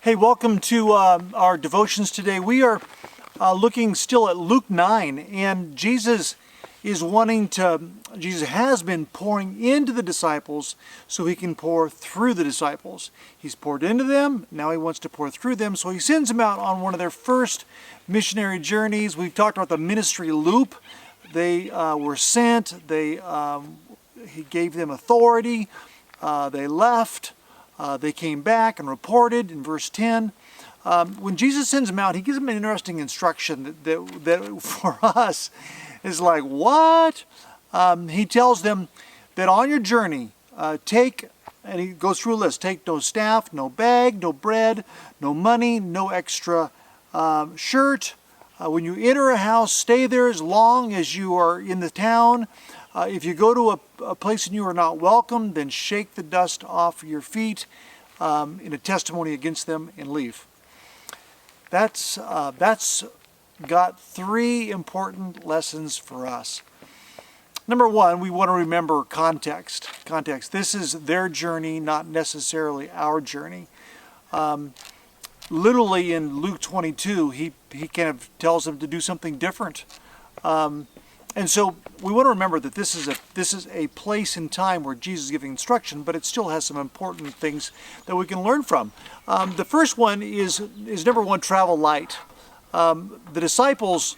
Hey, welcome to our devotions today. We are looking still at Luke 9, and Jesus has been pouring into the disciples so he can pour through the disciples. He's poured into them, now he wants to pour through them, so he sends them out on one of their first missionary journeys. We've talked about the ministry loop. They were sent, he gave them authority, they left. They came back and reported in verse 10. When Jesus sends them out, he gives them an interesting instruction that for us is like, what? He tells them that on your journey, and he goes through a list, take no staff, no bag, no bread, no money, no extra shirt. When you enter a house, stay there as long as you are in the town. If you go to a place and you are not welcome, then shake the dust off your feet in a testimony against them and leave. That's got three important lessons for us. Number one, we want to remember context. Context. This is their journey, not necessarily our journey. Literally in Luke 22, he kind of tells them to do something different. And so we want to remember that this is a place and time where Jesus is giving instruction, but it still has some important things that we can learn from. The first one is number one, travel light. The disciples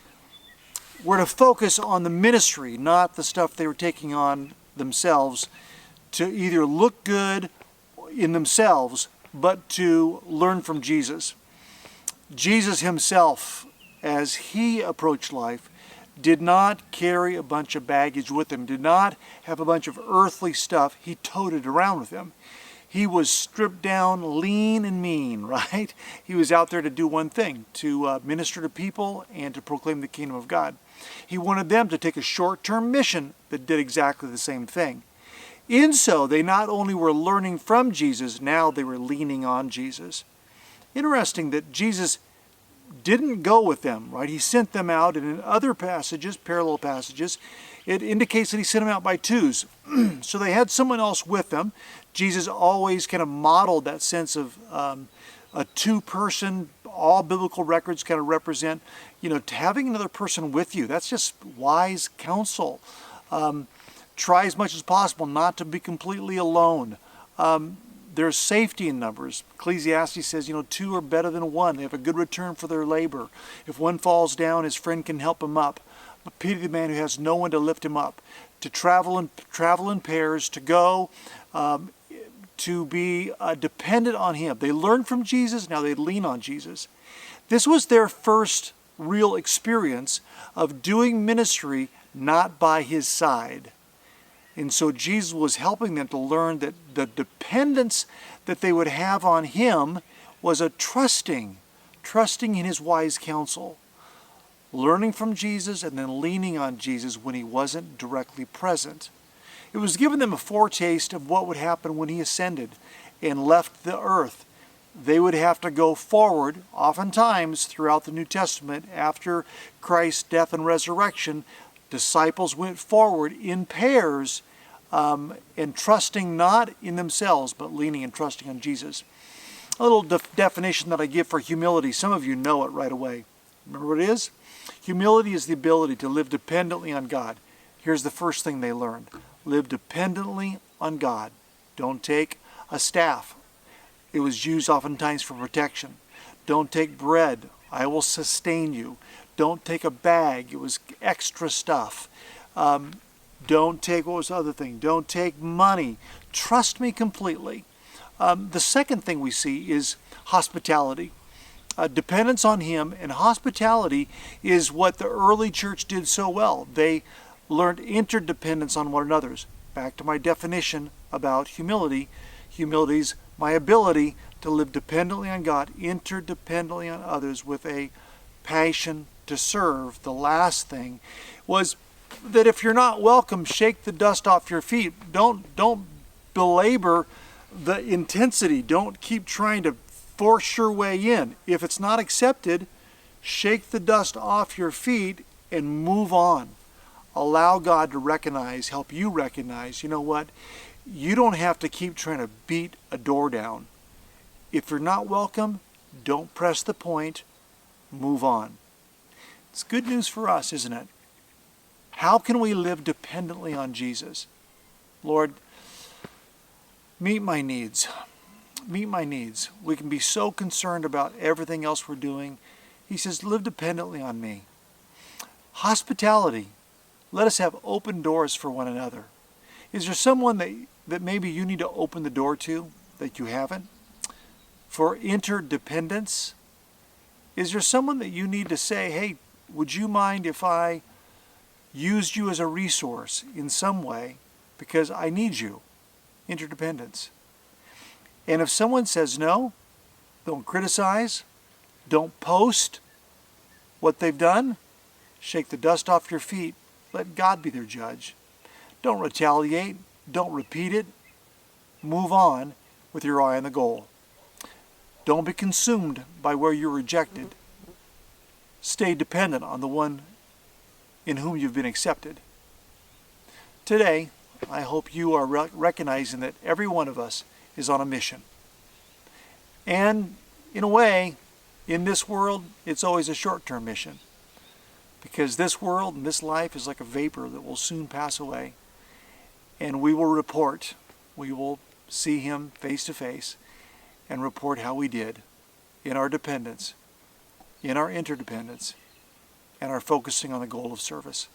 were to focus on the ministry, not the stuff they were taking on themselves to either look good in themselves, but to learn from Jesus. Jesus himself, as he approached life, did not carry a bunch of baggage with him, did not have a bunch of earthly stuff. He toted it around with him. He was stripped down, lean and mean, right? He was out there to do one thing, to minister to people and to proclaim the kingdom of God. He wanted them to take a short-term mission that did exactly the same thing. In so, they not only were learning from Jesus, now they were leaning on Jesus. Interesting that Jesus didn't go with them, right? He sent them out, and in other passages, parallel passages, it indicates that he sent them out by twos. So they had someone else with them. Jesus always kind of modeled that sense of a two-person, all biblical records kind of represent, having another person with you. That's just wise counsel. Try as much as possible not to be completely alone. There's safety in numbers. Ecclesiastes says, two are better than one. They have a good return for their labor. If one falls down, his friend can help him up. But pity the man who has no one to lift him up. To travel in pairs, to go, to be dependent on him. They learned from Jesus, now they lean on Jesus. This was their first real experience of doing ministry not by his side. And so Jesus was helping them to learn that the dependence that they would have on him was a trusting in his wise counsel, learning from Jesus and then leaning on Jesus when he wasn't directly present. It was giving them a foretaste of what would happen when he ascended and left the earth. They would have to go forward, oftentimes throughout the New Testament, after Christ's death and resurrection. Disciples went forward in pairs and trusting not in themselves, but leaning and trusting on Jesus. A little definition that I give for humility. Some of you know it right away. Remember what it is? Humility is the ability to live dependently on God. Here's the first thing they learned. Live dependently on God. Don't take a staff. It was used oftentimes for protection. Don't take bread. I will sustain you. Don't take a bag. It was extra stuff. Don't take, what was the other thing? Don't take money. Trust me completely. The second thing we see is hospitality. Dependence on him, and hospitality is what the early church did so well. They learned interdependence on one another. Back to my definition about humility. Humility is my ability to live dependently on God, interdependently on others with a passion to serve. The last thing was that if you're not welcome, shake the dust off your feet. Don't belabor the intensity. Don't keep trying to force your way in. If it's not accepted, shake the dust off your feet and move on. Allow God to help you recognize, you know what? You don't have to keep trying to beat a door down. If you're not welcome, Don't press the point. Move on. It's good news for us, isn't it? How can we live dependently on Jesus? Lord, meet my needs. Meet my needs. We can be so concerned about everything else we're doing. He says, live dependently on me. Hospitality. Let us have open doors for one another. Is there someone that maybe you need to open the door to that you haven't? For interdependence. Is there someone that you need to say, hey, would you mind if I used you as a resource in some way because I need you? Interdependence. And if someone says no, don't criticize, don't post what they've done, shake the dust off your feet, let God be their judge. Don't retaliate, don't repeat it, move on with your eye on the goal. Don't be consumed by where you're rejected. Stay dependent on the one in whom you've been accepted. Today, I hope you are recognizing that every one of us is on a mission. And in a way, in this world, it's always a short-term mission. Because this world and this life is like a vapor that will soon pass away. And we will report. We will see him face to face and report how we did in our dependence, in our interdependence, and our focusing on the goal of service.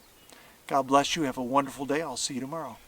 God bless you. Have a wonderful day. I'll see you tomorrow.